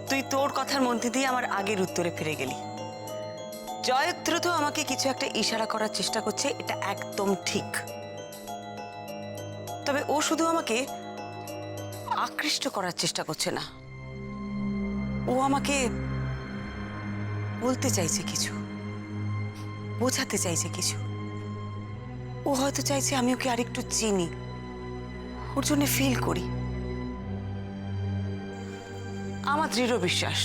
তুই তোর কথার মধ্যে দিয়ে আমার আগের উত্তরে ফিরে গেলি। জয়দ্রথ আমাকে কিছু একটা ইশারা করার চেষ্টা করছে, এটা একদম ঠিক। তবে ও শুধু আমাকে আকৃষ্ট করার চেষ্টা করছে না, ও আমাকে বলতে চাইছে কিছু, বোঝাতে চাইছে কিছু। ও হয়তো চাইছে আমি ওকে আরেকটু চিনি, ওর জন্য ফিল করি। আমার দৃঢ় বিশ্বাস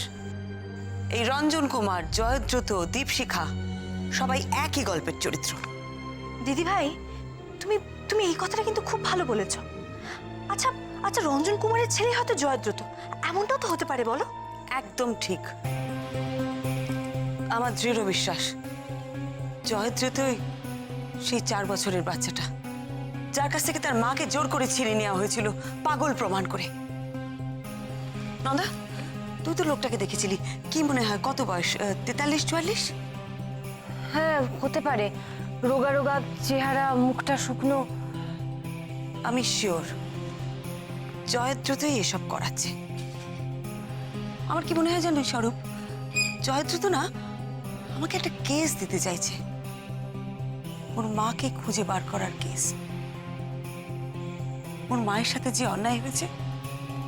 এই রঞ্জন কুমার, জয়দ্রথ, দীপশিখা সবাই একই গল্পের চরিত্র। দিদি ভাই, তুমি তুমি এই কথাটা কিন্তু খুব ভালো বলেছ। আচ্ছা আচ্ছা, রঞ্জন কুমারের ছেলে হয়তো জয়দ্রথ, এমনটাও তো হতে পারে, বলো? একদম ঠিক। আমার দৃঢ় বিশ্বাস জয়দ্রথই সেই 4 বছরের বাচ্চাটা, যার কাছ থেকে তার মাকে জোর করে ছিনিয়ে নেওয়া হয়েছিল পাগল প্রমাণ করে। নন্দা, তুই তো লোকটাকে দেখেছিলি, কি মনে হয় কত বয়স? 43-44? হ্যাঁ, হতে পারে। রোগা রোগা চেহারা, মুখটা শুকনো। আমি শিওর জয়দ্রথই এসব করাচ্ছে। আমার কি মনে হয় জানো স্বরূপ, জয়দ্রথ না আমাকে একটা কেস দিতে চাইছে, ওর মাকে খুঁজে বার করার কেস। ওর মায়ের সাথে যে অন্যায় হয়েছে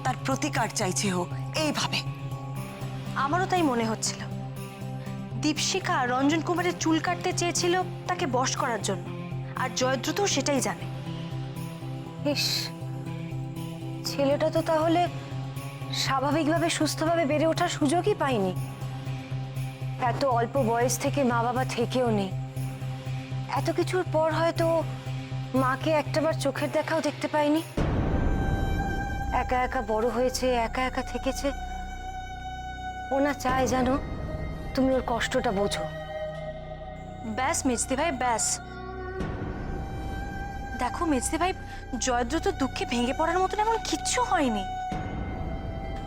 তার প্রতিকার চাইছে হোক এইভাবে। আমারও তাই মনে হচ্ছিল। দীপশিখা রঞ্জন কুমারের চুল কাটতে চেয়েছিল তাকে বশ করার জন্য, আর জয়দ্রথও সেটাই জানে। ইস, ছেলেটা তো তাহলে স্বাভাবিকভাবে সুস্থভাবে বেড়ে ওঠার সুযোগই পায়নি। এত অল্প বয়স থেকে মা বাবা থেকেও নেই। এত কিছুর পর হয়তো মাকে একটাবার চোখের দেখাও দেখতে পায়নি। একা একা বড় হয়েছে, একা একা থেকেছে। ও না চায় জানো তুমি ওর কষ্টটা বোঝো। ব্যাস মেজদি ভাই, ব্যাস। দেখো মেজদি ভাই, জয়দ্রথ দুঃখে ভেঙে পড়ার মতন এমন কিচ্ছু হয়নি।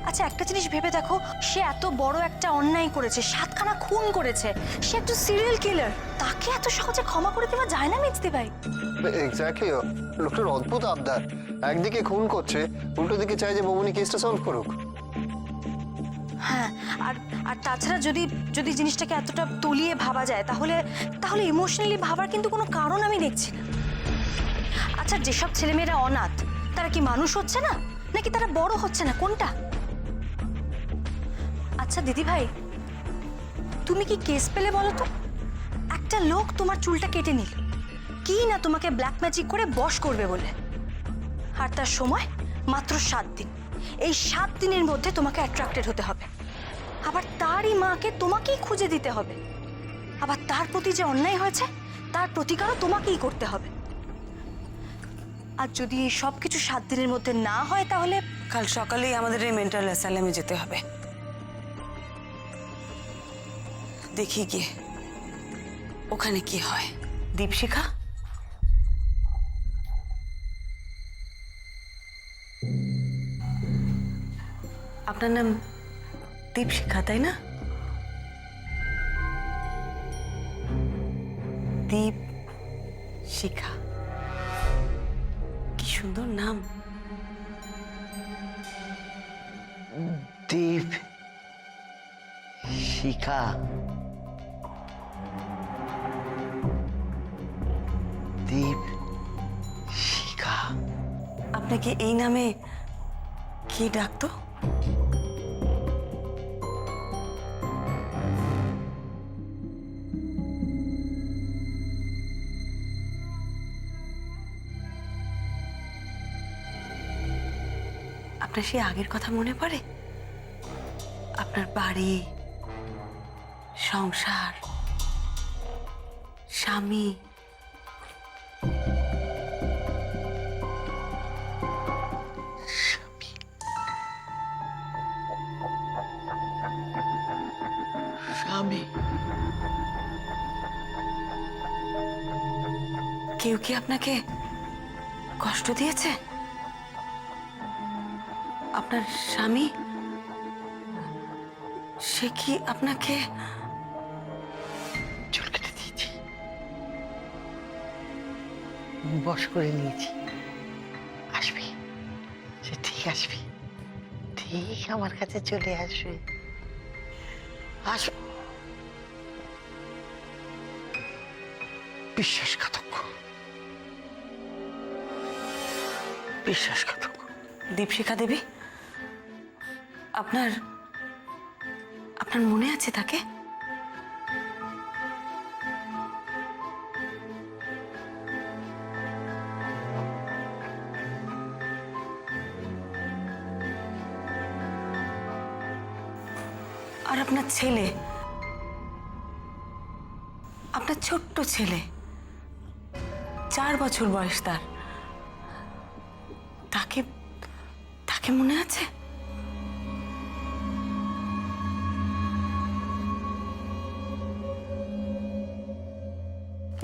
আচ্ছা, একটা জিনিস ভেবে দেখো, সে এত বড় একটা অন্যায় করেছে, 7খানা খুন করেছে, সে একটা সিরিয়াল কিলার। তাকে এত সহজে ক্ষমা করে দেওয়া যায় না মেজদি ভাই। এক্স্যাক্টলি, লোকটার অদ্ভুত আবদার। একদিকে খুন করছে, উল্টো দিকে চাই যে বৌমনি কেসটা সলভ করুক। হ্যাঁ, আর আর তাছাড়া যদি যদি জিনিসটাকে এতটা তলিয়ে ভাবা যায়, তাহলে তাহলে ইমোশনালি ভাবার কিন্তু কোনো কারণ আমি দেখছি না। আচ্ছা, যেসব ছেলেমেয়েরা অনাথ, তারা কি মানুষ হচ্ছে না, নাকি তারা বড় হচ্ছে না, কোনটা? আচ্ছা দিদি ভাই, তুমি কি কেস পেলে বলো তো? একটা লোক তোমার চুলটা কেটে নিল, কি না তোমাকে ব্ল্যাক ম্যাজিক করে বশ করবে বলে, আর তার সময় মাত্র 7 দিন। এই 7 দিনের মধ্যে তোমাকে অ্যাট্রাক্টেড হতে হবে, আবার তারই মাকে তোমাকেই খুঁজে দিতে হবে, আবার তার প্রতি যে অন্যায় হয়েছে তার প্রতিকারও তোমাকেই করতে হবে। আর যদি এই সব কিছু 7 দিনের মধ্যে না হয়, তাহলে কাল সকালেই আমাদের এই মেন্টাল অ্যাসাইলামে যেতে হবে। দেখি গিয়ে ওখানে কি হয়। দীপশিখা, আপনার নাম দীপশিখা তাই না? দীপশিখা, কি সুন্দর নাম। দীপ শিখা, দীপ শিখা। আপনাকে এই নামে কি ডাকতো? আপনার সেই আগের কথা মনে পড়ে? আপনার বাড়ি, সংসার, স্বামী, স্বামী। কেউ কি আপনাকে কষ্ট দিয়েছে? আপনার স্বামী, সে কি আপনাকে চুল কেটে দিয়েছি, বশ করে নিয়েছি। আসবি, সে ঠিক আসবি, ঠিক আমার কাছে চলে আসবে। আসো। বিশ্বাসঘাতক, বিশ্বাসঘাতক। দীপশিখা দেবী, আপনার আপনার মনে আছে তাকে? আর আপনার ছেলে, আপনার ছোট্ট ছেলে, 4 বছর বয়স তার, তাকে তাকে মনে আছে?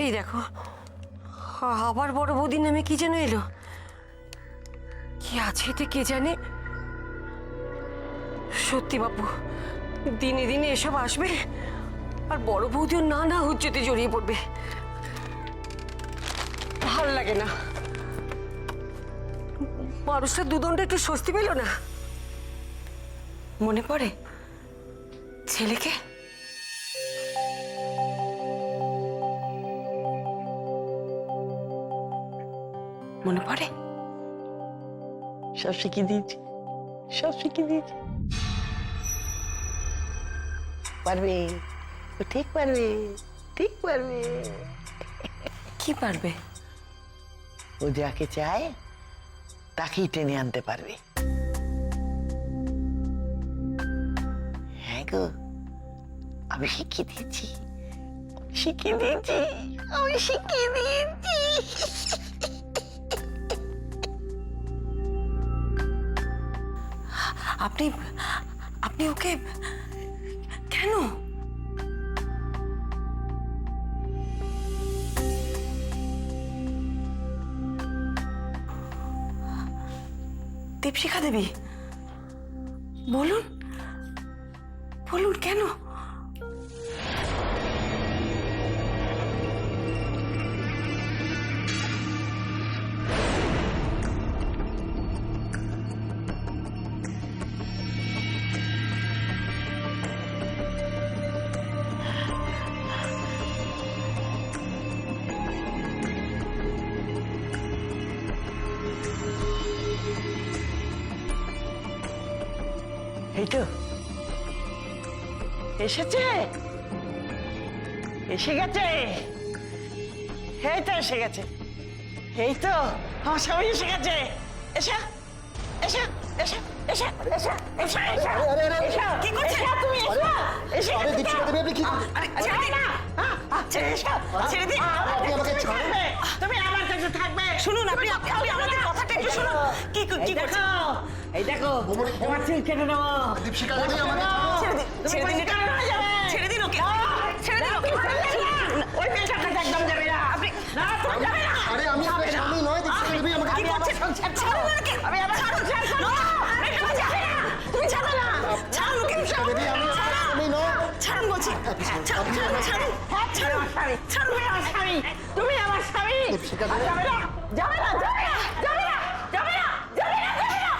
এই দেখো, আবার বড় বৌদির নামে কি যেন এলো। কি আছে এতে কে জানে। সত্যি বাপু, দিনে দিনে এসব আসবে আর বড় বৌদিও নানা হুজ্জতে জড়িয়ে পড়বে। ভাল লাগে না, মানুষটা দুদণ্ড একটু স্বস্তি পেল না। মনে পড়ে ছেলেকে? মনে পড়ে? সব শিখিয়ে দিয়েছি, সব শিখিয়ে দিয়েছি। পারবে, ও ঠিক পারবে, ঠিক পারবে। কি পারবে? ও যাকে চায় তাকেই টেনে আনতে পারবে। হ্যাঁ গো, আমি শিখিয়ে দিয়েছি, শিখিয়ে দিয়েছি, আমি শিখিয়ে দিয়েছি। আপনি আপনি ওকে কেন? দীপশিখা দেবী, বলুন বলুন কেন? এই তো এসেছে, এসে গেছে, এই তো এসে গেছে, এই তো আমার স্বামী এসে গেছে। এসা এসা এসা এসা এসা এসা এসা এসা। কি করছেন তুমি? এসা এসা। আরে দীপশিখা দেবী, আপনি কি? ছেড়ে না, ছেড়ে দিন। আপনি আমাকে ছাড়ুন। তুমি আমার কাছে থাকবে। শুনুন, আপনি আপনি আমাদের কথাটা একটু শুনুন। কি কি করছেন? এই দেখো, তোমার চুল কেটে নেবো। দীপশিখা দেবী, আমাকে ছেড়ে দিন, ছেড়ে দিন, পরিষ্কার হয়ে যাবে। ছেড়ে দিন ওকে, ছেড়ে দিন ওকে। ওই মেয়েটার কাছে একদম যাবে না। আপনি না, তুমি যাবে না। আরে আমি আপনার স্বামী নয়, দীপশিখা দেবী, আমাকে কি করছেন? ছাড়ুন ওকে। আমি আমার সংসার করবো। তুমি যাবে না, তুমি যাবে না। ছাড়ুন ওকে। দীপশিখা দেবী, আমি আপনার স্বামী নয়। ছাড়ুন বলছি, ছাড়ুন ছাড়ুন ছাড়ুন ছাড়ুন ছাড়ুন। তুমি আমার স্বামী, তুমি আমার স্বামী। দীপশিখা দেবী। যাবে না, যাবে না, যাবে না, যাবে না, যাবে না, যাবে না, যাবে না।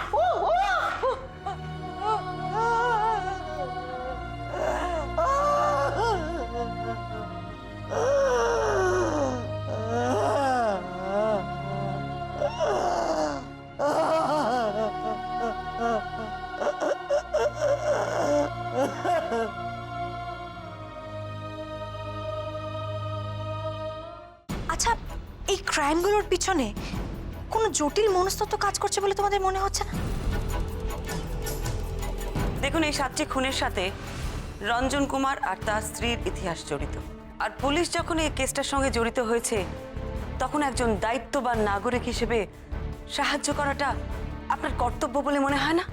আচ্ছা, এই ক্রাইমগুলোর পিছনে কোনো জটিল মনস্তত্ত্ব কাজ করছে বলে তোমাদের মনে হচ্ছে না? দেখুন, এই 7টি খুনের সাথে রঞ্জন কুমার আর তার স্ত্রীর ইতিহাস জড়িত। আর পুলিশ যখন এই কেসটার সঙ্গে জড়িত হয়েছে, তখন একজন দায়িত্ববান নাগরিক হিসেবে সাহায্য করাটা আপনার কর্তব্য বলে মনে হয় না?